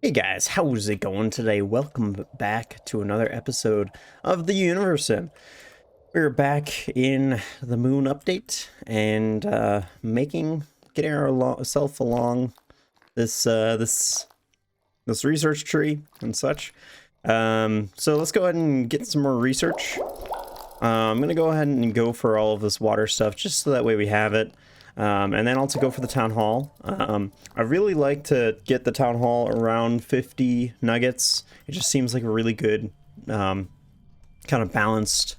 Hey guys, how's it going today? Welcome back to another episode of the Universim. We're back in the moon update and getting ourselves along this research tree and such. So let's go ahead and get some more research. I'm gonna go ahead and go for all of this water stuff just so that way we have it. And then also go for the town hall. I really like to get the town hall around 50 nuggets. It just seems like a really good, kind of balanced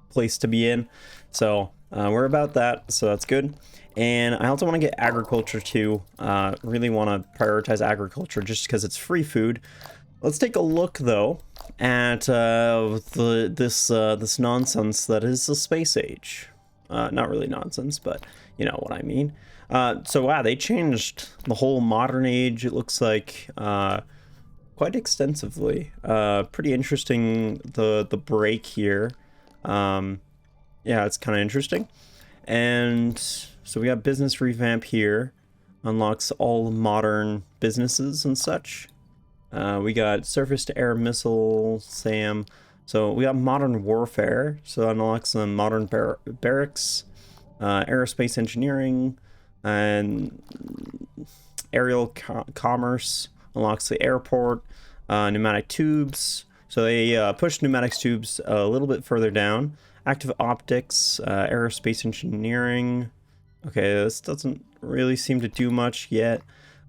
place to be in. So we're about that, so that's good. And I also want to get agriculture too. Really want to prioritize agriculture just because it's free food. Let's take a look though at this nonsense that is the space age. Not really nonsense, but you know what I mean. So wow, they changed the whole modern age, it looks like, quite extensively. Pretty interesting, the break here. Yeah, it's kind of interesting. And so we got business revamp here. Unlocks all modern businesses and such. We got surface to air missile, SAM. So we got modern warfare, so that unlocks some modern barracks, aerospace engineering, and aerial commerce unlocks the airport, pneumatic tubes. So they pushed pneumatic tubes a little bit further down. Active optics, aerospace engineering. Okay, this doesn't really seem to do much yet.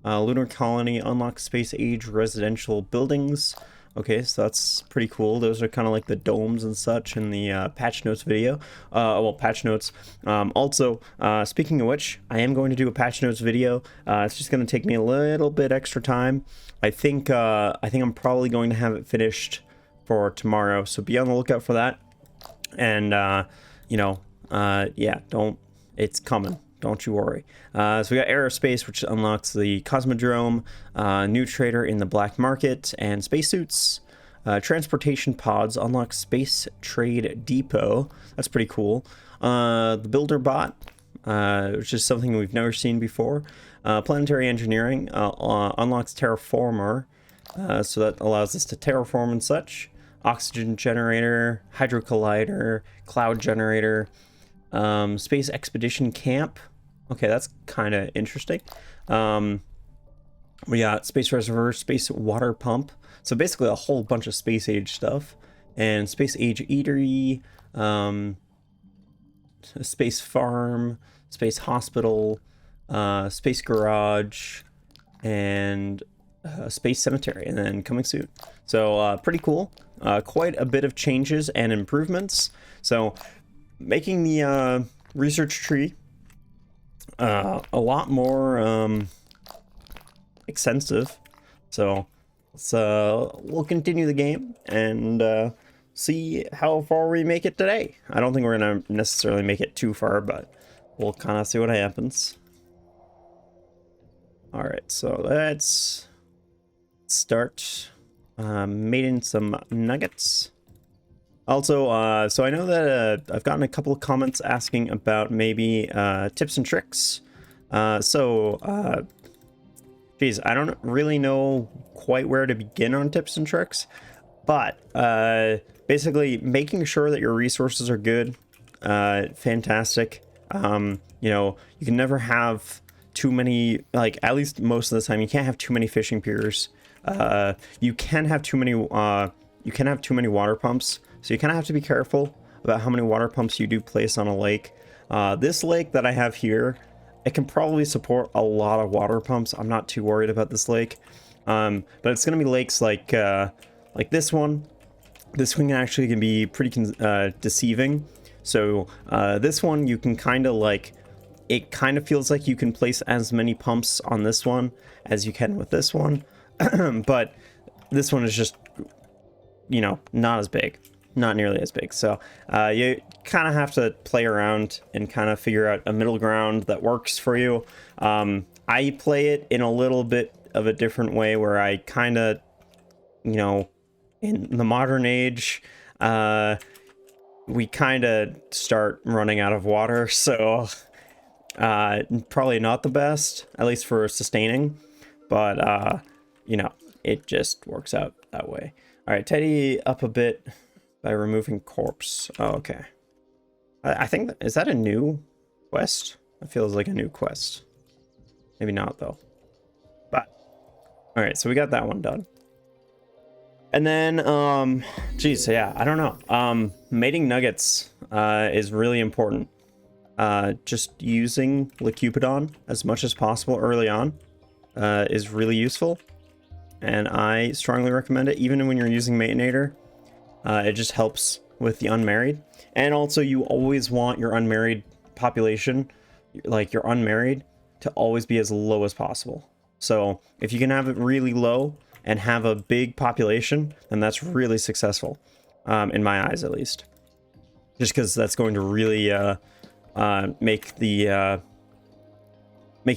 Lunar colony unlocks space age residential buildings. Okay, so that's pretty cool. Those are kind of like the domes and such in the patch notes video. Well, patch notes. Also, speaking of which, I am going to do a patch notes video. It's just going to take me a little bit extra time. I think I'm probably going to have it finished for tomorrow. So be on the lookout for that. And yeah, it's coming. Don't you worry. So we got aerospace, which unlocks the Cosmodrome, new trader in the black market, and spacesuits. Transportation pods unlock space trade depot. That's pretty cool. The builder bot, which is something we've never seen before. Planetary engineering unlocks terraformer, so that allows us to terraform and such. Oxygen generator, hydro collider, cloud generator. Space expedition camp. Okay, that's kind of interesting. We got space reservoir, space water pump. So basically a whole bunch of space age stuff. And space age eatery, space farm, space hospital, space garage, and space cemetery, and then coming soon. So pretty cool. Quite a bit of changes and improvements. So making the research tree a lot more extensive. So we'll continue the game and see how far we make it today. I don't think we're gonna necessarily make it too far, but we'll kind of see what happens. All right, so let's start making some nuggets. Also, so I know that I've gotten a couple of comments asking about maybe tips and tricks. Geez, I don't really know quite where to begin on tips and tricks, but basically making sure that your resources are good, fantastic. You know, you can never have too many, like at least most of the time, you can't have too many fishing piers. You can have too many water pumps. So you kind of have to be careful about how many water pumps you do place on a lake. This lake that I have here, it can probably support a lot of water pumps. I'm not too worried about this lake. But it's going to be lakes like this one. This one actually can be pretty deceiving. So this one you can kind of like, it kind of feels like you can place as many pumps on this one as you can with this one. But this one is just, you know, not as big. Not nearly as big. So you kind of have to play around and kind of figure out a middle ground that works for you. I play it in a little bit of a different way where I kind of, you know, in the modern age, we kind of start running out of water. So probably not the best, at least for sustaining. but you know, it just works out that way. All right, tidy up a bit by removing corpse. Oh, okay. I think, is that a new quest? That feels like a new quest. Maybe not though. But all right, so we got that one done. And then, geez, yeah, I don't know. Mating nuggets is really important. Just using Licupidon as much as possible early on is really useful. And I strongly recommend it, even when you're using Matinator. It just helps with the unmarried. And also, you always want your unmarried population, like your unmarried, to always be as low as possible. So if you can have it really low and have a big population, then that's really successful, in my eyes at least. Just because that's going to really make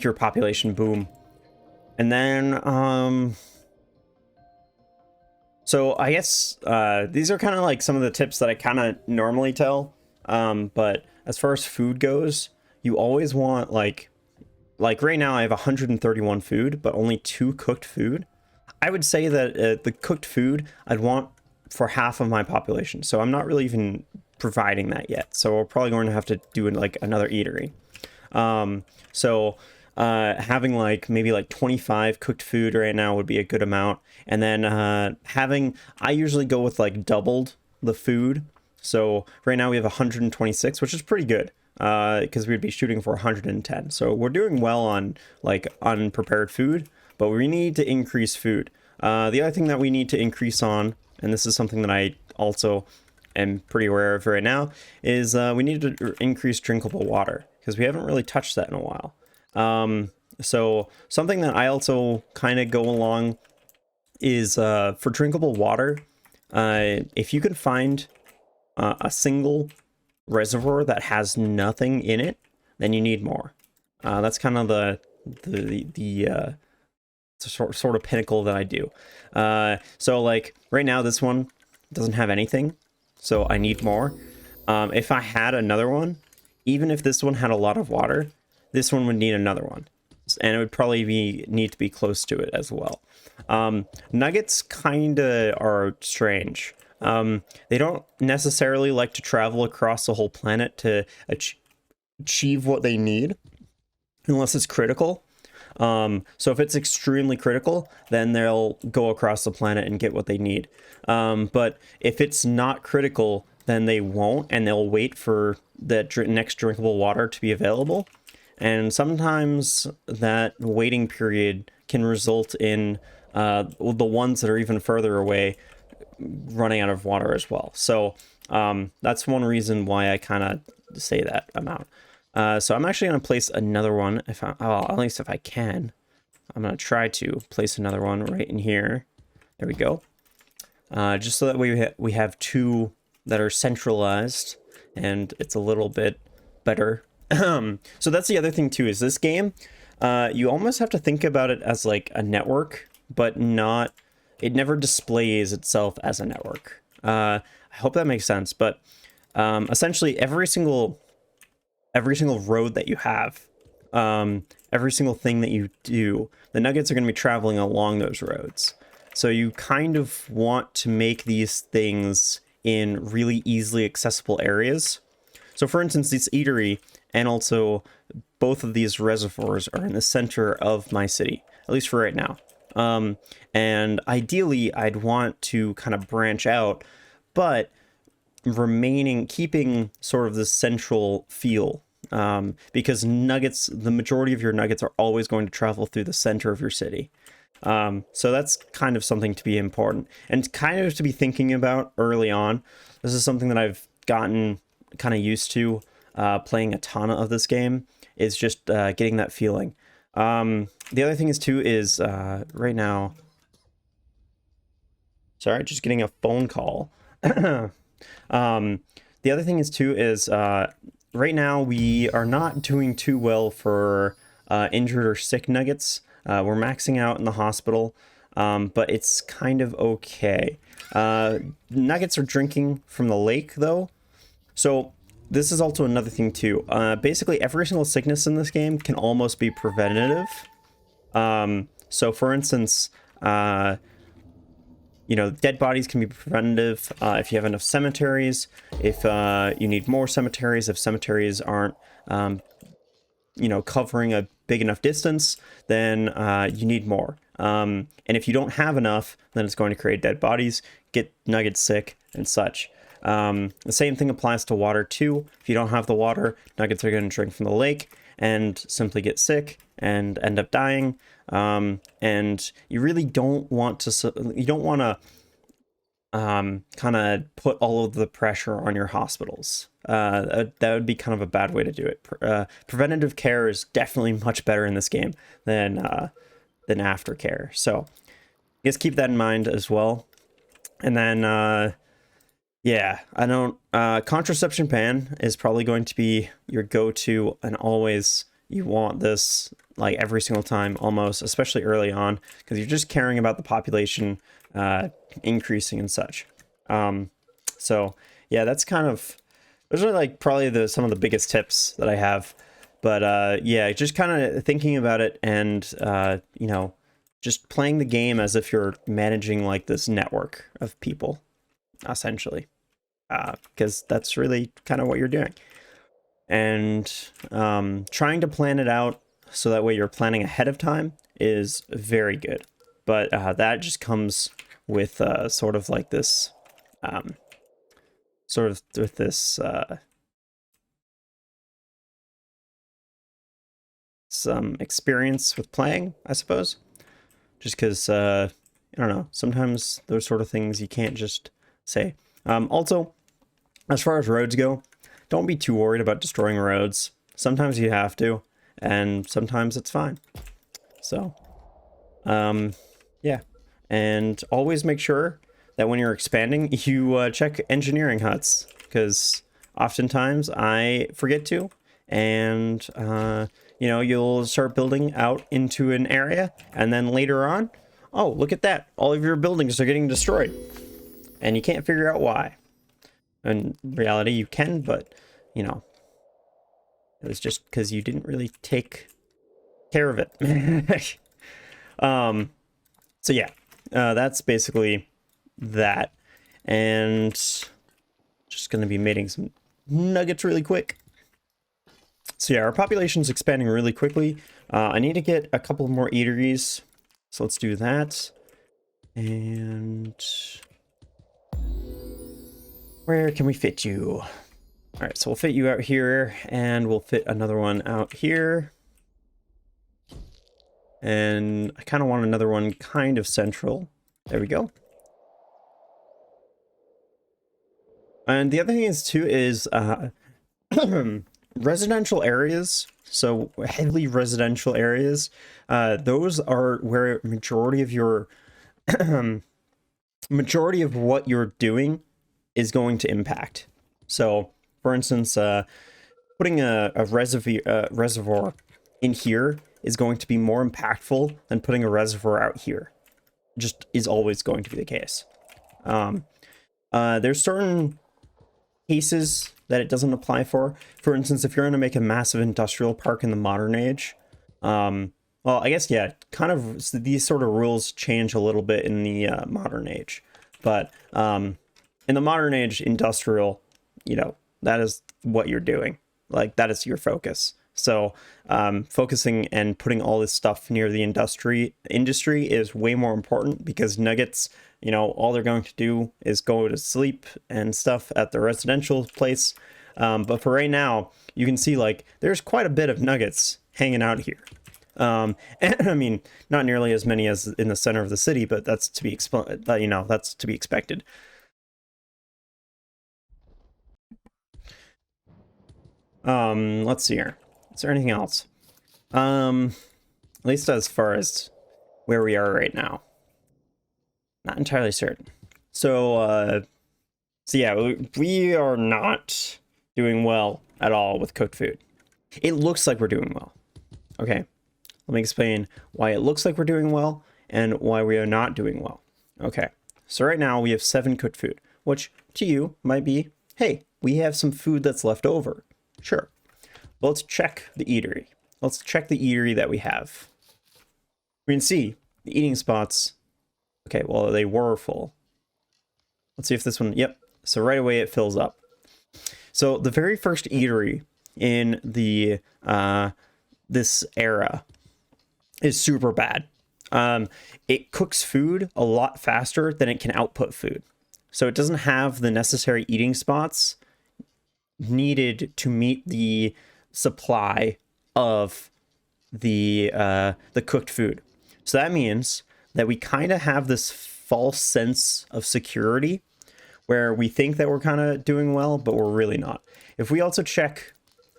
your population boom. And then so I guess these are kind of like some of the tips that I kind of normally tell, but as far as food goes, you always want like right now I have 131 food, but only 2 cooked food. I would say that the cooked food I'd want for half of my population, so I'm not really even providing that yet. So we're probably going to have to do like another eatery. Having like maybe like 25 cooked food right now would be a good amount. And then I usually go with like doubled the food. So right now we have 126, which is pretty good because we'd be shooting for 110. So we're doing well on like unprepared food, but we need to increase food. The other thing that we need to increase on, and this is something that I also am pretty aware of right now, is we need to increase drinkable water because we haven't really touched that in a while. So something that I also kind of go along is for drinkable water, if you can find a single reservoir that has nothing in it, then you need more. That's kind of the sort of pinnacle that I do. So like right now this one doesn't have anything, so I need more. If I had another one, even if this one had a lot of water, this one would need another one, and it would probably need to be close to it as well. Nuggets kind of are strange. They don't necessarily like to travel across the whole planet to achieve what they need, unless it's critical. So if it's extremely critical, then they'll go across the planet and get what they need. But if it's not critical, then they won't, and they'll wait for the next drinkable water to be available. And sometimes that waiting period can result in the ones that are even further away running out of water as well. So that's one reason why I kind of say that amount. So I'm actually going to place another one, at least if I can. I'm going to try to place another one right in here. There we go. Just so that we have 2 that are centralized, and it's a little bit better. So that's the other thing too, is this game, you almost have to think about it as like a network, but it never displays itself as a network. I hope that makes sense, but essentially every single road that you have, every single thing that you do, the nuggets are going to be traveling along those roads. So you kind of want to make these things in really easily accessible areas. So for instance, this eatery and also both of these reservoirs are in the center of my city, at least for right now. And ideally, I'd want to kind of branch out, but keeping sort of the central feel, because the majority of your nuggets are always going to travel through the center of your city. So that's kind of something to be important and kind of to be thinking about early on. This is something that I've gotten kind of used to playing a ton of this game, is just getting that feeling. The other thing is right now, sorry, just getting a phone call. The other thing is right now we are not doing too well for injured or sick nuggets. We're maxing out in the hospital, but it's kind of okay. Nuggets are drinking from the lake though, so this is also another thing too. Basically every single sickness in this game can almost be preventative. So for instance, you know, dead bodies can be preventative if you have enough cemeteries, if you need more cemeteries, if cemeteries aren't, you know, covering a big enough distance, then you need more. And if you don't have enough, then it's going to create dead bodies, get nuggets sick, and such. The same thing applies to water too. If you don't have the water, nuggets are going to drink from the lake and simply get sick and end up dying. And you really don't want to, you don't want to kind of put all of the pressure on your hospitals. That would be kind of a bad way to do it. Preventative care is definitely much better in this game than aftercare. So just keep that in mind as well. And then, yeah, I don't, contraception ban is probably going to be your go-to, and always you want this like every single time almost, especially early on, because you're just caring about the population increasing and such. So yeah, that's kind of, those are like probably some of the biggest tips that I have. But yeah, just kind of thinking about it and you know, just playing the game as if you're managing like this network of people, essentially, because that's really kind of what you're doing. And trying to plan it out so that way you're planning ahead of time is very good. But that just comes with sort of like this, sort of with this some experience with playing, I suppose. Just because, I don't know, sometimes those sort of things you can't just say. Also, as far as roads go, don't be too worried about destroying roads. Sometimes you have to, and sometimes it's fine. So, yeah. And always make sure that when you're expanding, you check engineering huts, because oftentimes I forget to, and you know, you'll start building out into an area, and then later on, oh, look at that, all of your buildings are getting destroyed, and you can't figure out why. In reality, you can, but you know, it was just because you didn't really take care of it. So yeah, that's basically that, and just gonna be making some nuggets really quick. So yeah, our population's expanding really quickly. I need to get a couple more eateries, so let's do that. And where can we fit you? All right, so we'll fit you out here, and we'll fit another one out here. And I kind of want another one kind of central. There we go. And the other thing is too is residential areas. So heavily residential areas, those are where majority of your majority of what you're doing is going to impact. So for instance, putting a reservoir in here is going to be more impactful than putting a reservoir out here. Just is always going to be the case. There's certain cases that it doesn't apply for. For instance, if you're going to make a massive industrial park in the modern age, well, I guess, yeah, kind of these sort of rules change a little bit in the modern age. But in the modern age, industrial, you know, that is what you're doing. Like, that is your focus. So focusing and putting all this stuff near the industry is way more important, because nuggets, you know, all they're going to do is go to sleep and stuff at the residential place. But for right now, you can see like there's quite a bit of nuggets hanging out here. And I mean, not nearly as many as in the center of the city, but that's to be you know, that's to be expected. Let's see here. Is there anything else? At least as far as where we are right now. Not entirely certain. So yeah, we are not doing well at all with cooked food. It looks like we're doing well. Okay, let me explain why it looks like we're doing well and why we are not doing well. Okay, so right now we have 7 cooked food, which to you might be, hey, we have some food that's left over. Sure. Let's check the eatery. Let's check the eatery that we have. We can see the eating spots. Okay, well, they were full. Let's see if this one, yep. So right away it fills up. So the very first eatery in the this era is super bad. It cooks food a lot faster than it can output food. So it doesn't have the necessary eating spots needed to meet the supply of the cooked food. So that means that we kind of have this false sense of security where we think that we're kind of doing well, but we're really not. If we also check,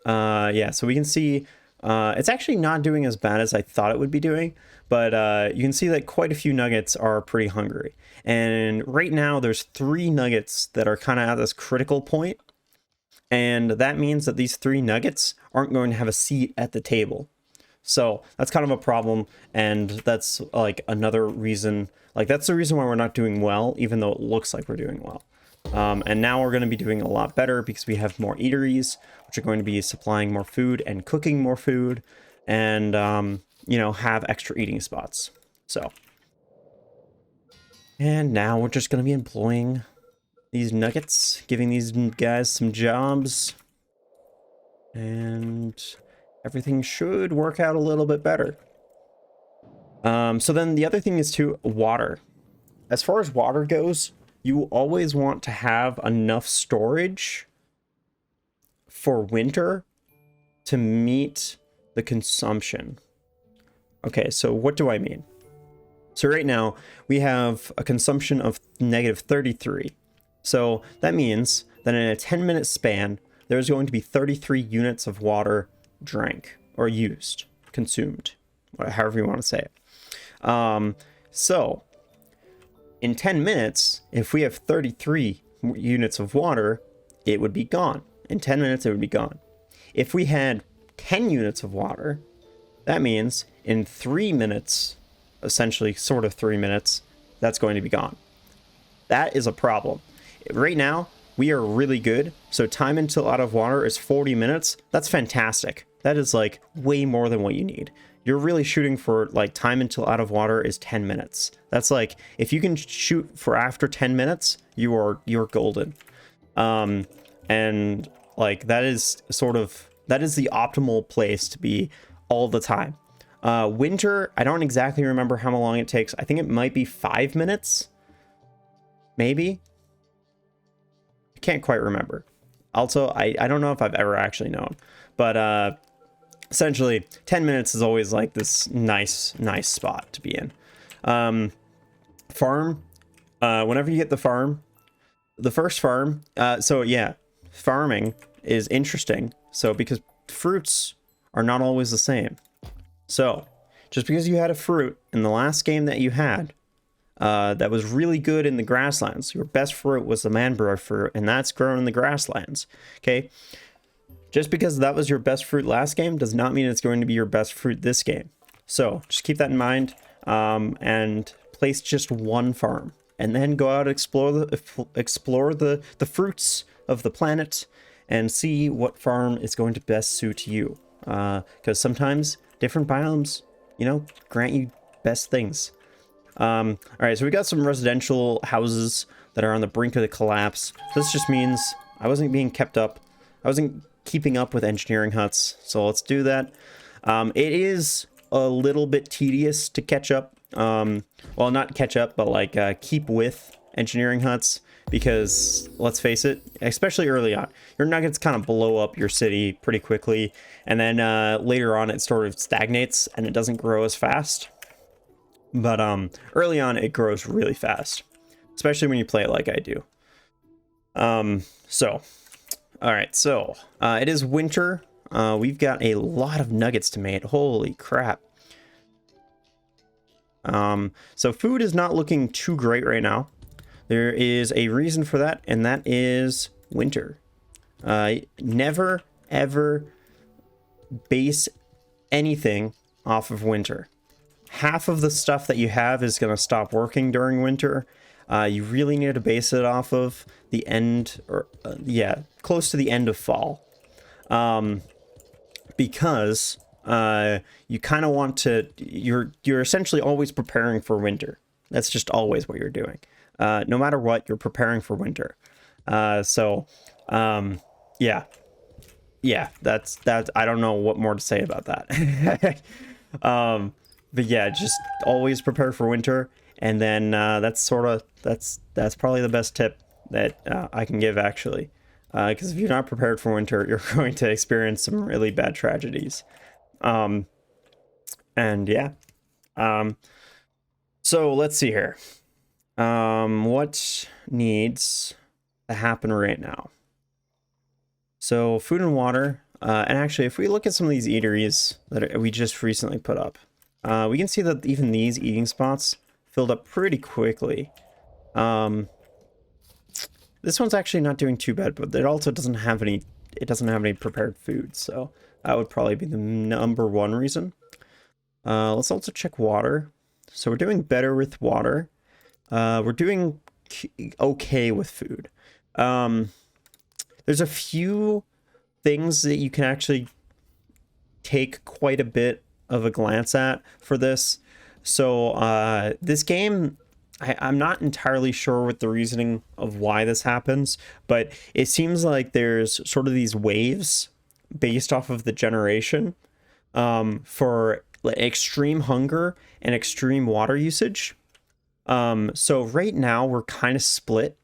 yeah, so we can see it's actually not doing as bad as I thought it would be doing, but you can see that quite a few nuggets are pretty hungry. And right now there's 3 nuggets that are kind of at this critical point. And that means that these 3 nuggets aren't going to have a seat at the table. So that's kind of a problem. And that's like another reason, like that's the reason why we're not doing well, even though it looks like we're doing well. And now we're going to be doing a lot better because we have more eateries, which are going to be supplying more food and cooking more food and, you know, have extra eating spots. So, and now we're just going to be employing these nuggets, giving these guys some jobs, and everything should work out a little bit better. So then the other thing is too, water. As far as water goes, you always want to have enough storage for winter to meet the consumption. Okay, so what do I mean? So right now we have a consumption of -33. So that means that in a 10-minute span, there's going to be 33 units of water drank or used, consumed, however you want to say it. So in 10 minutes, if we have 33 units of water, it would be gone. In 10 minutes, it would be gone. If we had 10 units of water, that means in 3 minutes, essentially sort of 3 minutes, that's going to be gone. That is a problem. Right now, we are really good. So time until out of water is 40 minutes. That's fantastic. That is like way more than what you need. You're really shooting for like time until out of water is 10 minutes. That's like, if you can shoot for after 10 minutes, you're golden. And like that is the optimal place to be all the time. Winter, I don't exactly remember how long it takes. I think it might be 5 minutes. Maybe. I can't quite remember. Also, I don't know if I've ever actually known. But essentially, 10 minutes is always like this nice spot to be in. Farm. Whenever you get the first farm. So yeah, farming is interesting. So because fruits are not always the same. So just because you had a fruit in the last game that you had, that was really good in the grasslands, your best fruit was the mangrove fruit, and that's grown in the grasslands. Okay. Just because that was your best fruit last game does not mean it's going to be your best fruit this game. So just keep that in mind, and place just one farm, and then go out and explore the fruits of the planet and see what farm is going to best suit you. Because sometimes different biomes, you know, grant you best things. All right, so we got some residential houses that are on the brink of the collapse. This just means I wasn't being kept up. I wasn't keeping up with engineering huts, so let's do that. It is a little bit tedious to catch up. Well, not catch up, but like keep with engineering huts, because let's face it, especially early on, your nuggets kind of blow up your city pretty quickly, and then later on it sort of stagnates and it doesn't grow as fast. But early on it grows really fast, especially when you play it like I do. All right, so it is winter. We've got a lot of nuggets to make. Holy crap. So food is not looking too great right now. There is a reason for that, and that is winter. Never, ever base anything off of winter. Half of the stuff that you have is going to stop working during winter. You really need to base it off of the end, or close to the end of fall. Because you kind of want to, you're essentially always preparing for winter. That's just always what you're doing. No matter what, you're preparing for winter. Yeah, that's that. I don't know what more to say about that. But yeah, just always prepare for winter, and then that's probably the best tip that I can give actually. Because if you're not prepared for winter, you're going to experience some really bad tragedies. And yeah. So let's see here. What needs to happen right now? So food and water. And actually, if we look at some of these eateries that we just recently put up, we can see that even these eating spots filled up pretty quickly. This one's actually not doing too bad, but it also doesn't have any. It doesn't have any prepared food, so that would probably be the number one reason. Let's also check water. So we're doing better with water. We're doing okay with food. There's a few things that you can actually take quite a bit of a glance at for this. So this game, I'm not entirely sure what the reasoning of why this happens, but it seems like there's sort of these waves based off of the generation for extreme hunger and extreme water usage. So right now we're kind of split.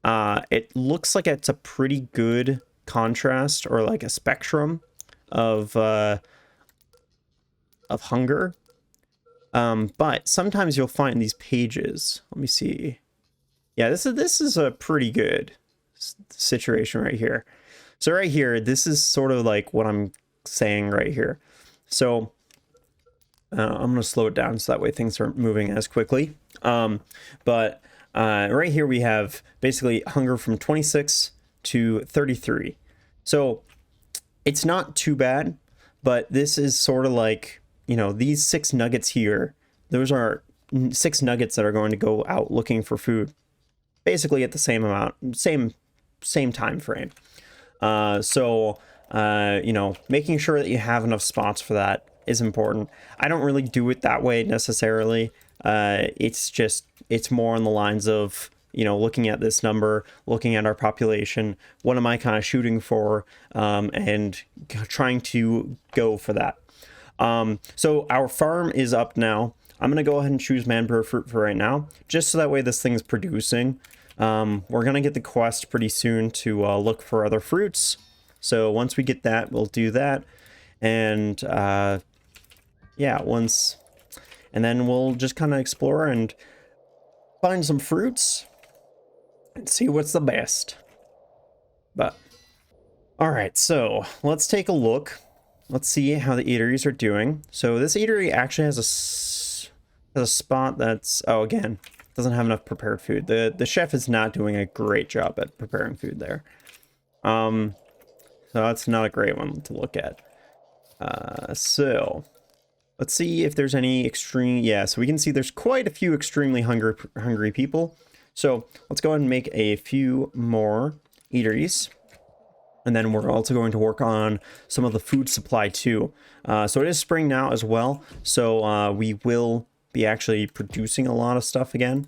It looks like it's a pretty good contrast or like a spectrum of hunger. But sometimes you'll find these pages. Let me see. Yeah, this is a pretty good situation right here. So right here, this is sort of like what I'm saying right here. So I'm going to slow it down so that way things aren't moving as quickly. But right here we have basically hunger from 26 to 33. So it's not too bad, but this is sort of like, you know, these 6 nuggets here, those are 6 nuggets that are going to go out looking for food basically at the same amount, same time frame. You know, making sure that you have enough spots for that is important. I don't really do it that way necessarily. It's more on the lines of, you know, looking at this number, looking at our population, what am I kind of shooting for, and trying to go for that. So our farm is up now. I'm going to go ahead and choose manbear fruit for right now, just so that way this thing's producing. We're going to get the quest pretty soon to look for other fruits. So once we get that, we'll do that. And yeah, and then we'll just kind of explore and find some fruits and see what's the best. But all right, so let's take a look. Let's see how the eateries are doing. So this eatery actually has a spot that's, oh, again, doesn't have enough prepared food. The chef is not doing a great job at preparing food there. So that's not a great one to look at. So let's see if there's any extreme, yeah, so we can see there's quite a few extremely hungry people. So let's go ahead and make a few more eateries. And then we're also going to work on some of the food supply too. So it is spring now as well. So we will be actually producing a lot of stuff again.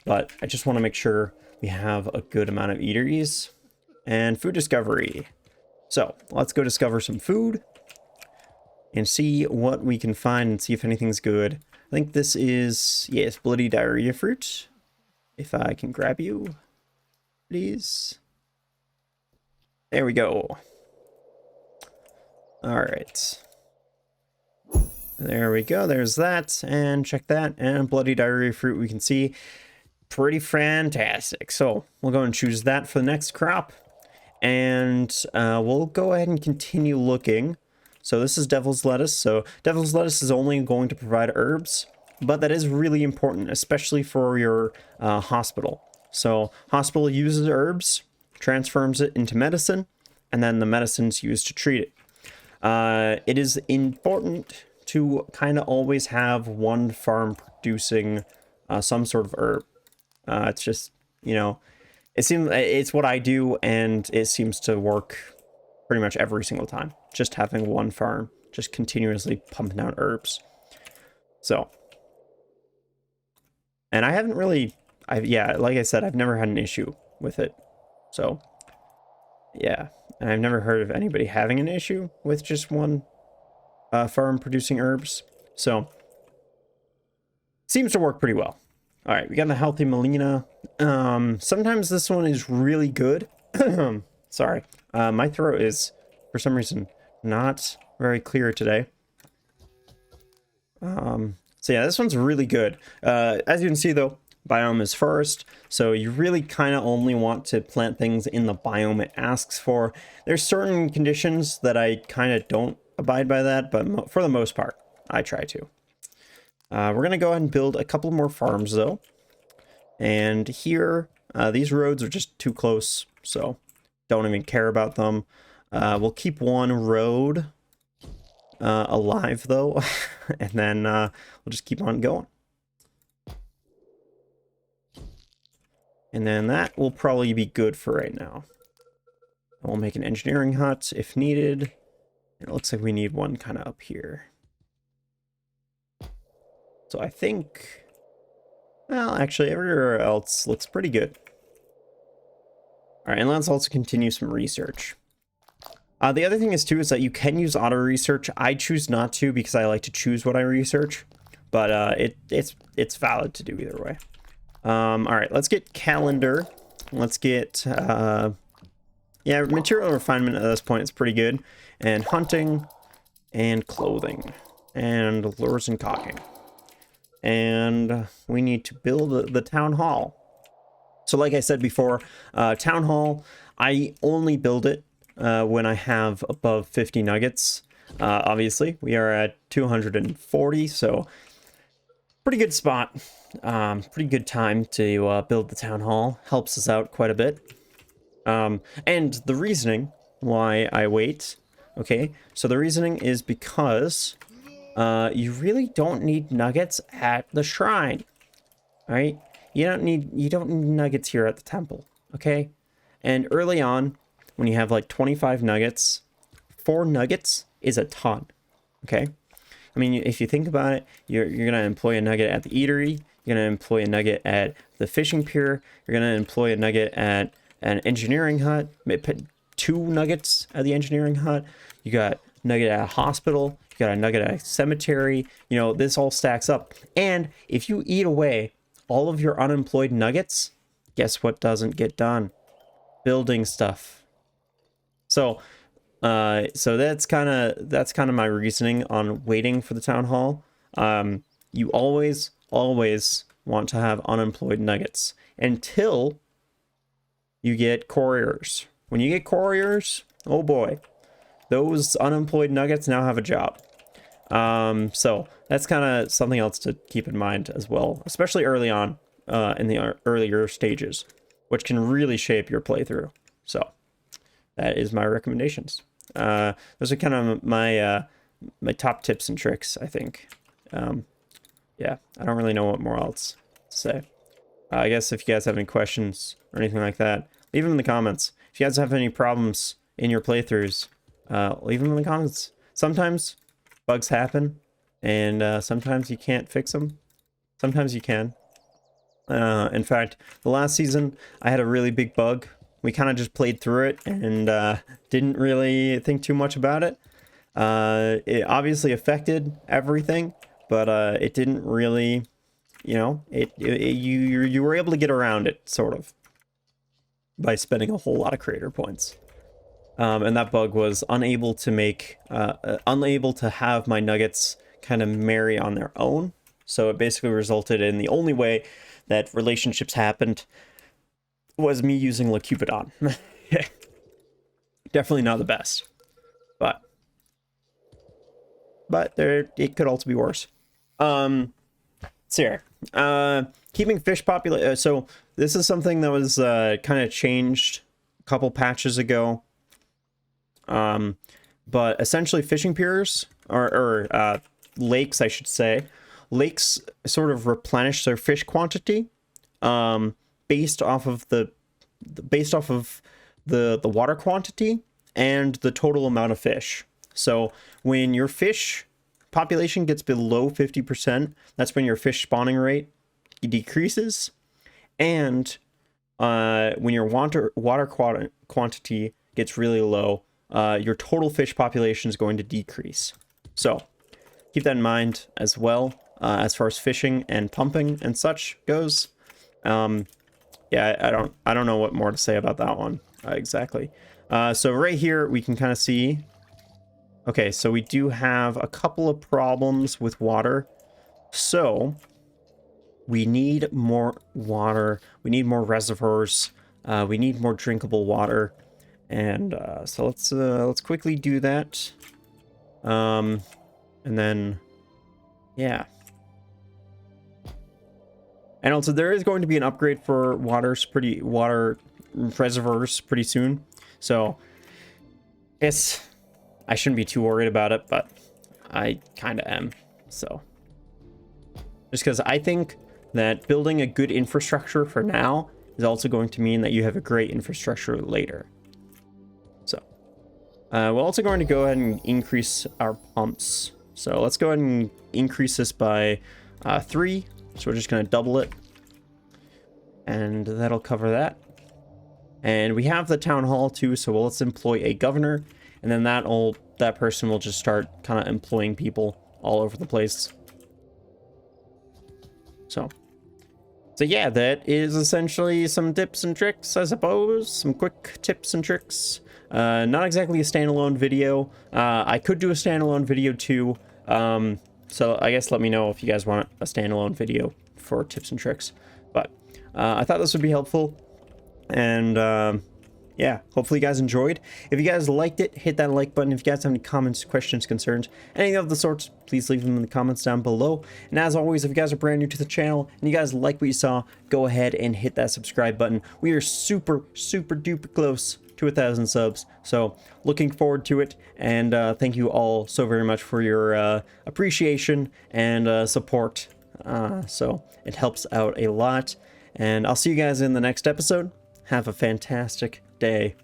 But I just want to make sure we have a good amount of eateries. And food discovery. So let's go discover some food and see what we can find and see if anything's good. I think this is, yes, bloody diarrhea fruit. If I can grab you, please. There we go. All right. There we go. There's that. And check that. And bloody diarrhea fruit, we can see. Pretty fantastic. So we'll go and choose that for the next crop. And we'll go ahead and continue looking. So this is devil's lettuce. So devil's lettuce is only going to provide herbs, but that is really important, especially for your hospital. So hospital uses herbs, transforms it into medicine, and then the medicine's used to treat it. It is important to kind of always have one farm producing some sort of herb. It's just, you know, it's what I do, and it seems to work pretty much every single time. Just having one farm just continuously pumping out herbs. So, and I haven't really, yeah, like I said, I've never had an issue with it. So, yeah, and I've never heard of anybody having an issue with just one farm producing herbs. So, seems to work pretty well. All right, we got the healthy Melina. Sometimes this one is really good. Sorry, my throat is, for some reason, not very clear today. So yeah, this one's really good. As you can see though, biome is first, so you really kind of only want to plant things in the biome it asks for. There's certain conditions that I kind of don't abide by that, but for the most part, I try to. We're going to go ahead and build a couple more farms though. And here, these roads are just too close, so don't even care about them. We'll keep one road alive though, and then we'll just keep on going. And then that will probably be good for right now. We'll make an engineering hut if needed. It looks like we need one kind of up here. So I think, well, actually everywhere else looks pretty good. All right, and let's also continue some research. The other thing is too is that you can use auto research. I choose not to because I like to choose what I research, but it's valid to do either way. All right, let's get calendar. Let's get yeah, material refinement at this point is pretty good, and hunting, and clothing, and lures and caulking, and we need to build the town hall. So like I said before, town hall, I only build it when I have above 50 nuggets. Obviously, we are at 240, so pretty good spot. Pretty good time to build the town hall. Helps us out quite a bit. And the reasoning why I wait, okay, so the reasoning is because you really don't need nuggets at the shrine, all right? You don't need nuggets here at the temple, okay? And early on, when you have like 25 nuggets, 4 nuggets is a ton, okay? I mean, if you think about it, you're going to employ a nugget at the eatery, you're going to employ a nugget at the fishing pier, you're going to employ a nugget at an engineering hut, 2 nuggets at the engineering hut, you got nugget at a hospital, you got a nugget at a cemetery, you know, this all stacks up. And if you eat away all of your unemployed nuggets, guess what doesn't get done? Building stuff. So that's kind of my reasoning on waiting for the town hall. You always want to have unemployed nuggets until you get couriers. When you get couriers, oh boy, those unemployed nuggets now have a job. So that's kind of something else to keep in mind as well, especially early on in the earlier stages, which can really shape your playthrough. So that is my recommendations. Those are kind of my my top tips and tricks, I think. Yeah, I don't really know what more else to say. I guess if you guys have any questions or anything like that, leave them in the comments. If you guys have any problems in your playthroughs, leave them in the comments. Sometimes bugs happen, and sometimes you can't fix them. Sometimes you can. In fact, the last season, I had a really big bug. We kind of just played through it and didn't really think too much about it. It obviously affected everything, but it didn't really, you know, you were able to get around it, sort of, by spending a whole lot of creator points. And that bug was unable to have my nuggets kind of marry on their own. So it basically resulted in the only way that relationships happened was me using La Cupidon. Definitely not the best, but it could also be worse. So here, keeping fish population. So this is something that was kind of changed a couple patches ago. But essentially fishing piers or lakes, I should say, lakes sort of replenish their fish quantity, based off of the water quantity and the total amount of fish. So when your fish population gets below 50%, that's when your fish spawning rate decreases. And when your water quantity gets really low, your total fish population is going to decrease. So keep that in mind as well, as far as fishing and pumping and such goes. Yeah, I don't know what more to say about that one exactly. So right here we can kind of see. Okay, so we do have a couple of problems with water. So we need more water. We need more reservoirs. We need more drinkable water. And so let's quickly do that. And then, yeah. And also, there is going to be an upgrade for water reservoirs pretty soon. So, I shouldn't be too worried about it, but I kind of am. So, just because I think that building a good infrastructure for now is also going to mean that you have a great infrastructure later. So, we're also going to go ahead and increase our pumps. So let's go ahead and increase this by 3. So we're just going to double it. And that'll cover that. And we have the town hall too, so let's employ a governor. And then that person will just start kind of employing people all over the place. So yeah, that is essentially some tips and tricks, I suppose. Some quick tips and tricks. Not exactly a standalone video. I could do a standalone video too. So I guess let me know if you guys want a standalone video for tips and tricks. But I thought this would be helpful. And yeah, hopefully you guys enjoyed. If you guys liked it, hit that like button. If you guys have any comments, questions, concerns, anything of the sorts, please leave them in the comments down below. And as always, if you guys are brand new to the channel and you guys like what you saw, go ahead and hit that subscribe button. We are super duper close to 1,000 subs, so looking forward to it. And thank you all so very much for your appreciation and support. So it helps out a lot. And I'll see you guys in the next episode. Have a fantastic day.